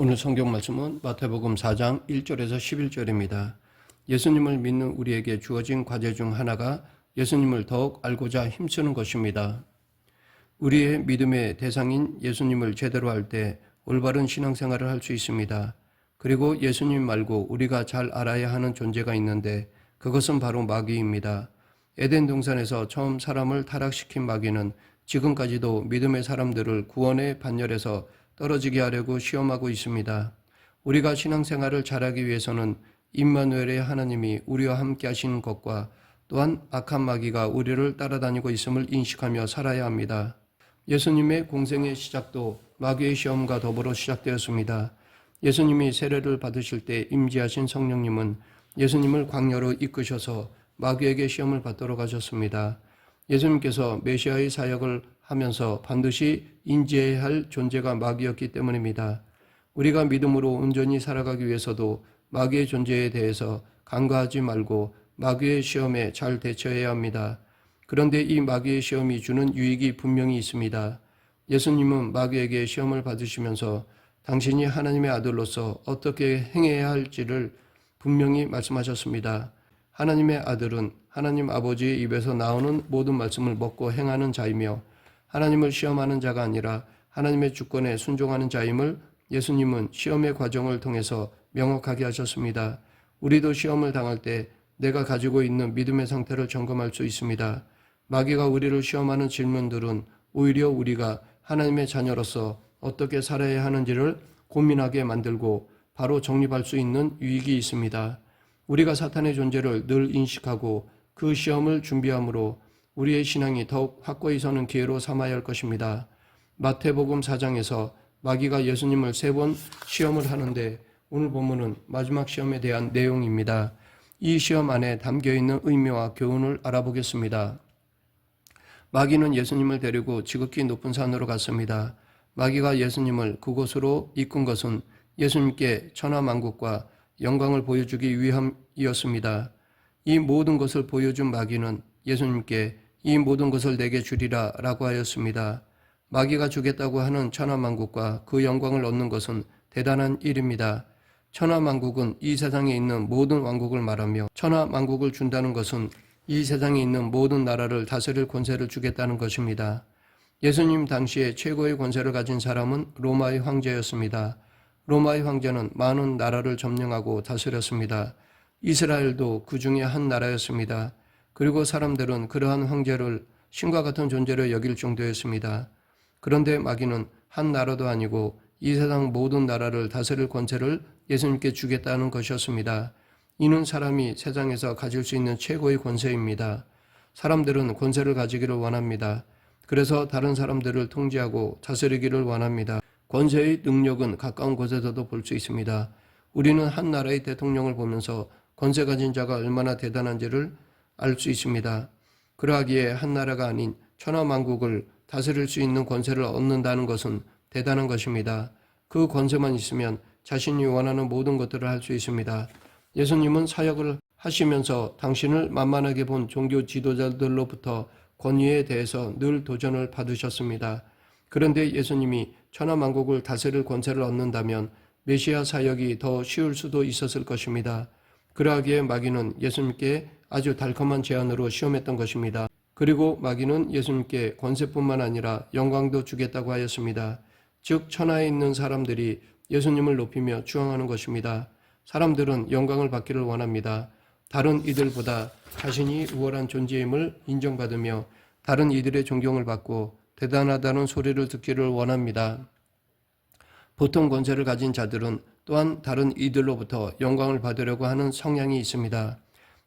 오늘 성경 말씀은 마태복음 4장 1절에서 11절입니다. 예수님을 믿는 우리에게 주어진 과제 중 하나가 예수님을 더욱 알고자 힘쓰는 것입니다. 우리의 믿음의 대상인 예수님을 제대로 알 때 올바른 신앙생활을 할 수 있습니다. 그리고 예수님 말고 우리가 잘 알아야 하는 존재가 있는데 그것은 바로 마귀입니다. 에덴 동산에서 처음 사람을 타락시킨 마귀는 지금까지도 믿음의 사람들을 구원의 반열에서 떨어지게 하려고 시험하고 있습니다. 우리가 신앙생활을 잘하기 위해서는 임마누엘의 하나님이 우리와 함께 하시는 것과 또한 악한 마귀가 우리를 따라다니고 있음을 인식하며 살아야 합니다. 예수님의 공생의 시작도 마귀의 시험과 더불어 시작되었습니다. 예수님이 세례를 받으실 때 임재하신 성령님은 예수님을 광야로 이끄셔서 마귀에게 시험을 받도록 하셨습니다. 예수님께서 메시아의 사역을 하면서 반드시 인지해야 할 존재가 마귀였기 때문입니다. 우리가 믿음으로 온전히 살아가기 위해서도 마귀의 존재에 대해서 간과하지 말고 마귀의 시험에 잘 대처해야 합니다. 그런데 이 마귀의 시험이 주는 유익이 분명히 있습니다. 예수님은 마귀에게 시험을 받으시면서 당신이 하나님의 아들로서 어떻게 행해야 할지를 분명히 말씀하셨습니다. 하나님의 아들은 하나님 아버지의 입에서 나오는 모든 말씀을 먹고 행하는 자이며 하나님을 시험하는 자가 아니라 하나님의 주권에 순종하는 자임을 예수님은 시험의 과정을 통해서 명확하게 하셨습니다. 우리도 시험을 당할 때 내가 가지고 있는 믿음의 상태를 점검할 수 있습니다. 마귀가 우리를 시험하는 질문들은 오히려 우리가 하나님의 자녀로서 어떻게 살아야 하는지를 고민하게 만들고 바로 정립할 수 있는 유익이 있습니다. 우리가 사탄의 존재를 늘 인식하고 그 시험을 준비함으로 우리의 신앙이 더욱 확고히 서는 기회로 삼아야 할 것입니다. 마태복음 4장에서 마귀가 예수님을 3번 시험을 하는데 오늘 본문은 마지막 시험에 대한 내용입니다. 이 시험 안에 담겨있는 의미와 교훈을 알아보겠습니다. 마귀는 예수님을 데리고 지극히 높은 산으로 갔습니다. 마귀가 예수님을 그곳으로 이끈 것은 예수님께 천하만국과 영광을 보여주기 위함이었습니다. 이 모든 것을 보여준 마귀는 예수님께 이 모든 것을 내게 주리라 라고 하였습니다. 마귀가 주겠다고 하는 천하만국과 그 영광을 얻는 것은 대단한 일입니다. 천하만국은 이 세상에 있는 모든 왕국을 말하며 천하만국을 준다는 것은 이 세상에 있는 모든 나라를 다스릴 권세를 주겠다는 것입니다. 예수님 당시에 최고의 권세를 가진 사람은 로마의 황제였습니다. 로마의 황제는 많은 나라를 점령하고 다스렸습니다. 이스라엘도 그 중에 한 나라였습니다. 그리고 사람들은 그러한 황제를 신과 같은 존재로 여길 정도였습니다. 그런데 마귀는 한 나라도 아니고 이 세상 모든 나라를 다스릴 권세를 예수님께 주겠다는 것이었습니다. 이는 사람이 세상에서 가질 수 있는 최고의 권세입니다. 사람들은 권세를 가지기를 원합니다. 그래서 다른 사람들을 통제하고 다스리기를 원합니다. 권세의 능력은 가까운 곳에서도 볼 수 있습니다. 우리는 한 나라의 대통령을 보면서 권세 가진 자가 얼마나 대단한지를 알 수 있습니다. 그러하기에 한 나라가 아닌 천하만국을 다스릴 수 있는 권세를 얻는다는 것은 대단한 것입니다. 그 권세만 있으면 자신이 원하는 모든 것들을 할 수 있습니다. 예수님은 사역을 하시면서 당신을 만만하게 본 종교 지도자들로부터 권위에 대해서 늘 도전을 받으셨습니다. 그런데 예수님이 천하만국을 다스릴 권세를 얻는다면 메시아 사역이 더 쉬울 수도 있었을 것입니다. 그러하기에 마귀는 예수님께 아주 달콤한 제안으로 시험했던 것입니다. 그리고 마귀는 예수님께 권세뿐만 아니라 영광도 주겠다고 하였습니다. 즉 천하에 있는 사람들이 예수님을 높이며 추앙하는 것입니다. 사람들은 영광을 받기를 원합니다. 다른 이들보다 자신이 우월한 존재임을 인정받으며 다른 이들의 존경을 받고 대단하다는 소리를 듣기를 원합니다. 보통 권세를 가진 자들은 또한 다른 이들로부터 영광을 받으려고 하는 성향이 있습니다.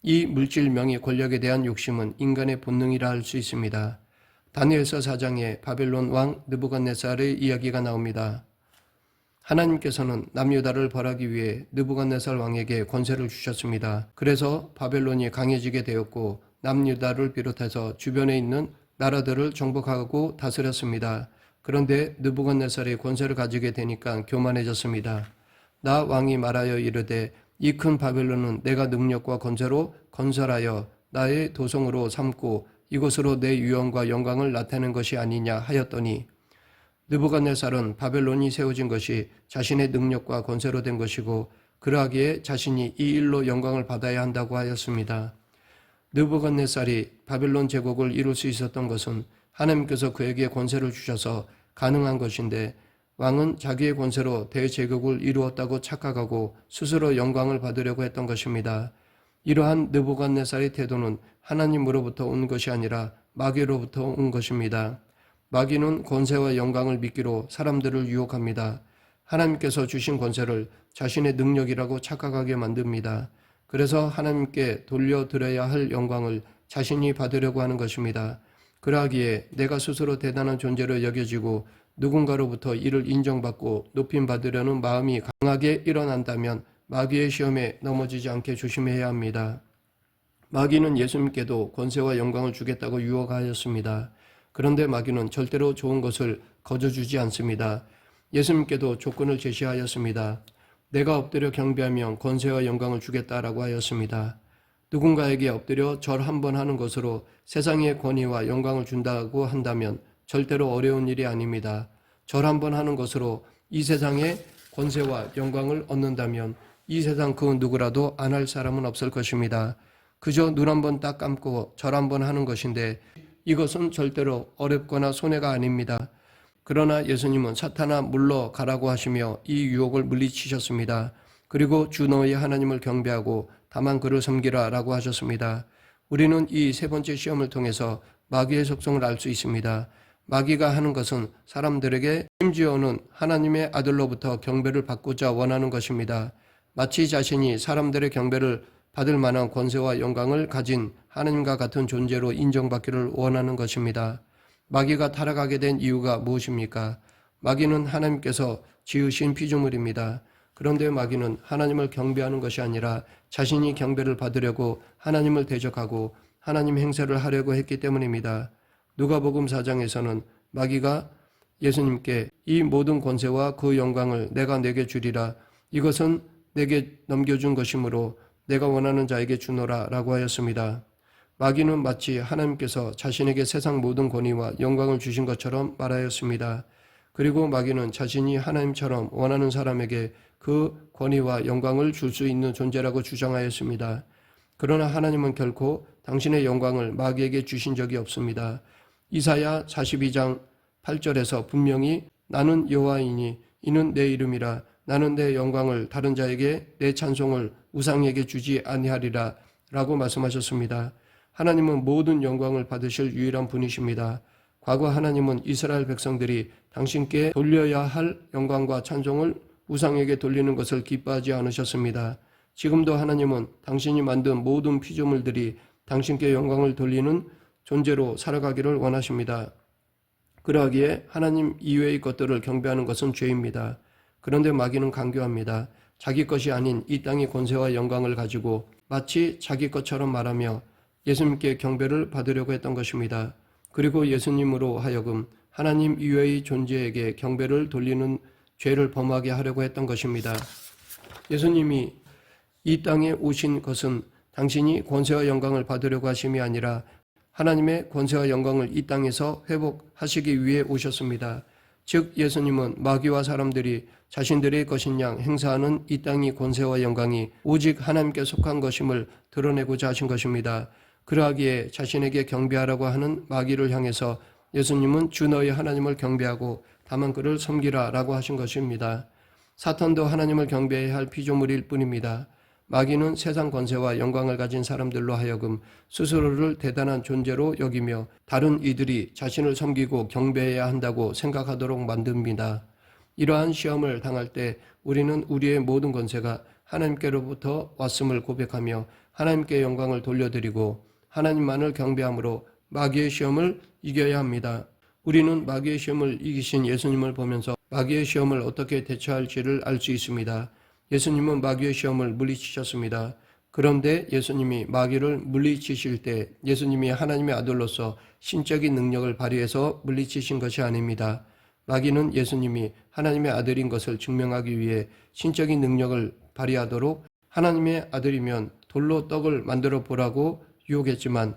이 물질, 명예, 권력에 대한 욕심은 인간의 본능이라 할 수 있습니다. 다니엘서 4장에 바벨론 왕 느부갓네살의 이야기가 나옵니다. 하나님께서는 남유다를 벌하기 위해 느부갓네살 왕에게 권세를 주셨습니다. 그래서 바벨론이 강해지게 되었고 남유다를 비롯해서 주변에 있는 나라들을 정복하고 다스렸습니다. 그런데 느부갓네살이 권세를 가지게 되니까 교만해졌습니다. 나 왕이 말하여 이르되 이 큰 바벨론은 내가 능력과 권세로 건설하여 나의 도성으로 삼고 이곳으로 내 위엄과 영광을 나타낸 것이 아니냐 하였더니 느부갓네살은 바벨론이 세워진 것이 자신의 능력과 권세로 된 것이고 그러하기에 자신이 이 일로 영광을 받아야 한다고 하였습니다. 느부갓네살이 바벨론 제국을 이룰 수 있었던 것은 하나님께서 그에게 권세를 주셔서 가능한 것인데 왕은 자기의 권세로 대제국을 이루었다고 착각하고 스스로 영광을 받으려고 했던 것입니다. 이러한 느부갓네살의 태도는 하나님으로부터 온 것이 아니라 마귀로부터 온 것입니다. 마귀는 권세와 영광을 믿기로 사람들을 유혹합니다. 하나님께서 주신 권세를 자신의 능력이라고 착각하게 만듭니다. 그래서 하나님께 돌려드려야 할 영광을 자신이 받으려고 하는 것입니다. 그러하기에 내가 스스로 대단한 존재로 여겨지고 누군가로부터 이를 인정받고 높임받으려는 마음이 강하게 일어난다면 마귀의 시험에 넘어지지 않게 조심해야 합니다. 마귀는 예수님께도 권세와 영광을 주겠다고 유혹하였습니다. 그런데 마귀는 절대로 좋은 것을 거저주지 않습니다. 예수님께도 조건을 제시하였습니다. 내가 엎드려 경배하면 권세와 영광을 주겠다라고 하였습니다. 누군가에게 엎드려 절 한 번 하는 것으로 세상의 권위와 영광을 준다고 한다면 절대로 어려운 일이 아닙니다. 절 한 번 하는 것으로 이 세상의 권세와 영광을 얻는다면 이 세상 그 누구라도 안 할 사람은 없을 것입니다. 그저 눈 한 번 딱 감고 절 한 번 하는 것인데 이것은 절대로 어렵거나 손해가 아닙니다. 그러나 예수님은 사탄아 물러가라고 하시며 이 유혹을 물리치셨습니다. 그리고 주 너희 하나님을 경배하고 다만 그를 섬기라 라고 하셨습니다. 우리는 이 세 번째 시험을 통해서 마귀의 속성을 알 수 있습니다. 마귀가 하는 것은 사람들에게 심지어는 하나님의 아들로부터 경배를 받고자 원하는 것입니다. 마치 자신이 사람들의 경배를 받을 만한 권세와 영광을 가진 하나님과 같은 존재로 인정받기를 원하는 것입니다. 마귀가 타락하게 된 이유가 무엇입니까? 마귀는 하나님께서 지으신 피조물입니다. 그런데 마귀는 하나님을 경배하는 것이 아니라 자신이 경배를 받으려고 하나님을 대적하고 하나님 행세를 하려고 했기 때문입니다. 누가복음 4장에서는 마귀가 예수님께 이 모든 권세와 그 영광을 내가 내게 주리라. 이것은 내게 넘겨준 것이므로 내가 원하는 자에게 주노라 라고 하였습니다. 마귀는 마치 하나님께서 자신에게 세상 모든 권위와 영광을 주신 것처럼 말하였습니다. 그리고 마귀는 자신이 하나님처럼 원하는 사람에게 그 권위와 영광을 줄 수 있는 존재라고 주장하였습니다. 그러나 하나님은 결코 당신의 영광을 마귀에게 주신 적이 없습니다. 이사야 42장 8절에서 분명히 나는 여호와이니 이는 내 이름이라 나는 내 영광을 다른 자에게 내 찬송을 우상에게 주지 아니하리라 라고 말씀하셨습니다. 하나님은 모든 영광을 받으실 유일한 분이십니다. 과거 하나님은 이스라엘 백성들이 당신께 돌려야 할 영광과 찬송을 우상에게 돌리는 것을 기뻐하지 않으셨습니다. 지금도 하나님은 당신이 만든 모든 피조물들이 당신께 영광을 돌리는 존재로 살아가기를 원하십니다. 그러하기에 하나님 이외의 것들을 경배하는 것은 죄입니다. 그런데 마귀는 강교합니다. 자기 것이 아닌 이 땅의 권세와 영광을 가지고 마치 자기 것처럼 말하며 예수님께 경배를 받으려고 했던 것입니다. 그리고 예수님으로 하여금 하나님 이외의 존재에게 경배를 돌리는 죄를 범하게 하려고 했던 것입니다. 예수님이 이 땅에 오신 것은 당신이 권세와 영광을 받으려고 하심이 아니라 하나님의 권세와 영광을 이 땅에서 회복하시기 위해 오셨습니다. 즉 예수님은 마귀와 사람들이 자신들의 것인 양 행사하는 이 땅의 권세와 영광이 오직 하나님께 속한 것임을 드러내고자 하신 것입니다. 그러하기에 자신에게 경배하라고 하는 마귀를 향해서 예수님은 주 너희 하나님을 경배하고 다만 그를 섬기라 라고 하신 것입니다. 사탄도 하나님을 경배해야 할 피조물일 뿐입니다. 마귀는 세상 권세와 영광을 가진 사람들로 하여금 스스로를 대단한 존재로 여기며 다른 이들이 자신을 섬기고 경배해야 한다고 생각하도록 만듭니다. 이러한 시험을 당할 때 우리는 우리의 모든 권세가 하나님께로부터 왔음을 고백하며 하나님께 영광을 돌려드리고 하나님만을 경배함으로 마귀의 시험을 이겨야 합니다. 우리는 마귀의 시험을 이기신 예수님을 보면서 마귀의 시험을 어떻게 대처할지를 알 수 있습니다. 예수님은 마귀의 시험을 물리치셨습니다. 그런데 예수님이 마귀를 물리치실 때 예수님이 하나님의 아들로서 신적인 능력을 발휘해서 물리치신 것이 아닙니다. 마귀는 예수님이 하나님의 아들인 것을 증명하기 위해 신적인 능력을 발휘하도록 하나님의 아들이면 돌로 떡을 만들어 보라고 유혹했지만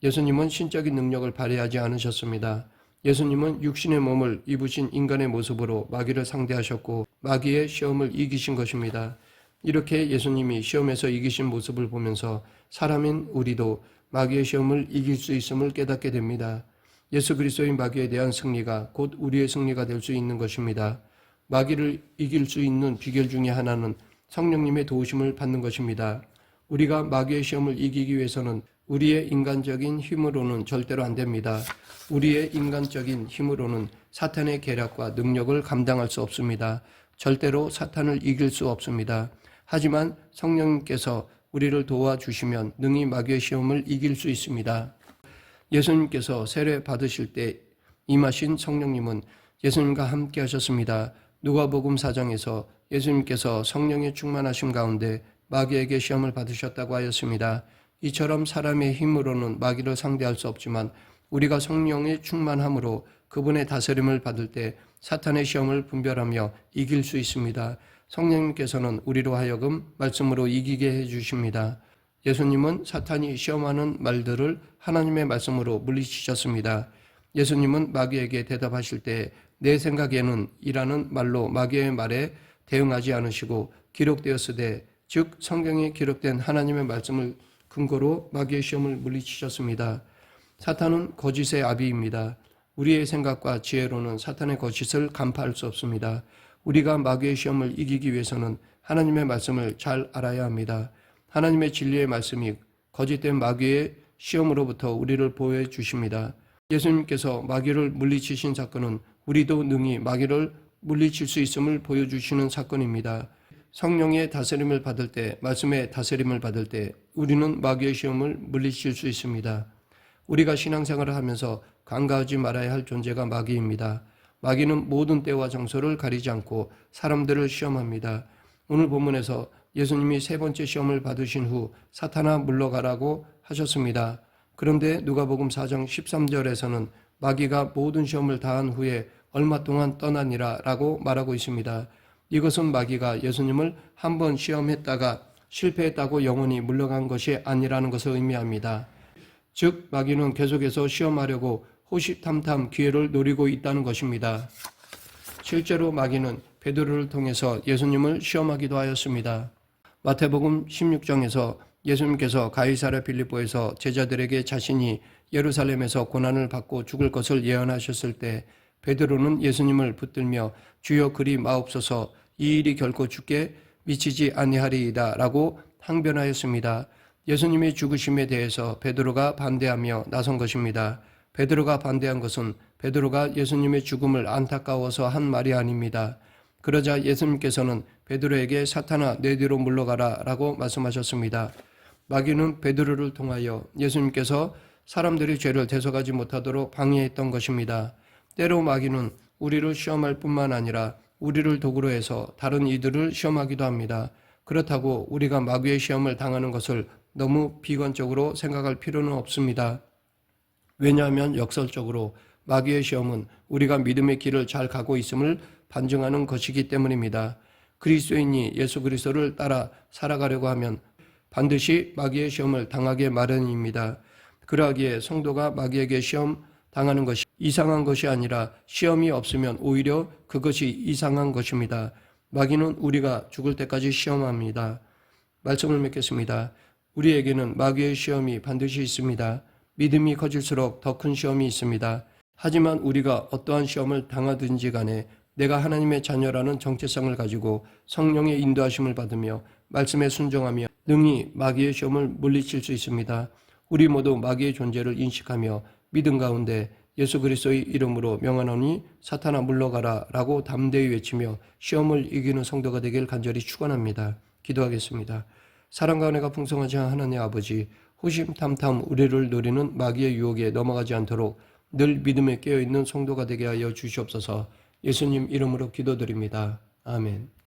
예수님은 신적인 능력을 발휘하지 않으셨습니다. 예수님은 육신의 몸을 입으신 인간의 모습으로 마귀를 상대하셨고 마귀의 시험을 이기신 것입니다. 이렇게 예수님이 시험에서 이기신 모습을 보면서 사람인 우리도 마귀의 시험을 이길 수 있음을 깨닫게 됩니다. 예수 그리스도의 마귀에 대한 승리가 곧 우리의 승리가 될 수 있는 것입니다. 마귀를 이길 수 있는 비결 중에 하나는 성령님의 도우심을 받는 것입니다. 우리가 마귀의 시험을 이기기 위해서는 우리의 인간적인 힘으로는 절대로 안 됩니다. 우리의 인간적인 힘으로는 사탄의 계략과 능력을 감당할 수 없습니다. 절대로 사탄을 이길 수 없습니다. 하지만 성령님께서 우리를 도와주시면 능히 마귀의 시험을 이길 수 있습니다. 예수님께서 세례 받으실 때 임하신 성령님은 예수님과 함께 하셨습니다. 누가복음 4장에서 예수님께서 성령의 충만하심 가운데 마귀에게 시험을 받으셨다고 하였습니다. 이처럼 사람의 힘으로는 마귀를 상대할 수 없지만 우리가 성령의 충만함으로 그분의 다스림을 받을 때 사탄의 시험을 분별하며 이길 수 있습니다. 성령님께서는 우리로 하여금 말씀으로 이기게 해주십니다. 예수님은 사탄이 시험하는 말들을 하나님의 말씀으로 물리치셨습니다. 예수님은 마귀에게 대답하실 때 내 생각에는 이라는 말로 마귀의 말에 대응하지 않으시고 기록되었으되 즉 성경에 기록된 하나님의 말씀을 근거로 마귀의 시험을 물리치셨습니다. 사탄은 거짓의 아비입니다. 우리의 생각과 지혜로는 사탄의 거짓을 간파할 수 없습니다. 우리가 마귀의 시험을 이기기 위해서는 하나님의 말씀을 잘 알아야 합니다. 하나님의 진리의 말씀이 거짓된 마귀의 시험으로부터 우리를 보호해 주십니다. 예수님께서 마귀를 물리치신 사건은 우리도 능히 마귀를 물리칠 수 있음을 보여주시는 사건입니다. 성령의 다스림을 받을 때, 말씀의 다스림을 받을 때 우리는 마귀의 시험을 물리칠 수 있습니다. 우리가 신앙생활을 하면서 간과하지 말아야 할 존재가 마귀입니다. 마귀는 모든 때와 장소를 가리지 않고 사람들을 시험합니다. 오늘 본문에서 예수님이 세 번째 시험을 받으신 후 사탄아 물러가라고 하셨습니다. 그런데 누가복음 4장 13절에서는 마귀가 모든 시험을 다한 후에 얼마 동안 떠나니라 라고 말하고 있습니다. 이것은 마귀가 예수님을 한 번 시험했다가 실패했다고 영원히 물러간 것이 아니라는 것을 의미합니다. 즉 마귀는 계속해서 시험하려고 호시탐탐 기회를 노리고 있다는 것입니다. 실제로 마귀는 베드로를 통해서 예수님을 시험하기도 하였습니다. 마태복음 16장에서 예수님께서 가이사랴 빌립보에서 제자들에게 자신이 예루살렘에서 고난을 받고 죽을 것을 예언하셨을 때 베드로는 예수님을 붙들며 주여 그리 마옵소서 이 일이 결코 주께 미치지 아니하리이다 라고 항변하였습니다. 예수님의 죽으심에 대해서 베드로가 반대하며 나선 것입니다. 베드로가 반대한 것은 베드로가 예수님의 죽음을 안타까워서 한 말이 아닙니다. 그러자 예수님께서는 베드로에게 사탄아 내 뒤로 물러가라 라고 말씀하셨습니다. 마귀는 베드로를 통하여 예수님께서 사람들이 죄를 대속하지 못하도록 방해했던 것입니다. 때로 마귀는 우리를 시험할 뿐만 아니라 우리를 도구로 해서 다른 이들을 시험하기도 합니다. 그렇다고 우리가 마귀의 시험을 당하는 것을 너무 비관적으로 생각할 필요는 없습니다. 왜냐하면 역설적으로 마귀의 시험은 우리가 믿음의 길을 잘 가고 있음을 반증하는 것이기 때문입니다. 그리스도인이 예수 그리스도를 따라 살아가려고 하면 반드시 마귀의 시험을 당하게 마련입니다. 그러하기에 성도가 마귀에게 시험 당하는 것이 이상한 것이 아니라 시험이 없으면 오히려 그것이 이상한 것입니다. 마귀는 우리가 죽을 때까지 시험합니다. 말씀을 맺겠습니다. 우리에게는 마귀의 시험이 반드시 있습니다. 믿음이 커질수록 더 큰 시험이 있습니다. 하지만 우리가 어떠한 시험을 당하든지 간에 내가 하나님의 자녀라는 정체성을 가지고 성령의 인도하심을 받으며 말씀에 순종하며 능히 마귀의 시험을 물리칠 수 있습니다. 우리 모두 마귀의 존재를 인식하며 믿음 가운데 예수 그리스도의 이름으로 명하노니 사탄아 물러가라 라고 담대히 외치며 시험을 이기는 성도가 되길 간절히 축원합니다. 기도하겠습니다. 사랑과 은혜가 풍성하신 하나님 아버지, 호심탐탐 우리를 노리는 마귀의 유혹에 넘어가지 않도록 늘 믿음에 깨어있는 성도가 되게 하여 주시옵소서. 예수님 이름으로 기도드립니다. 아멘.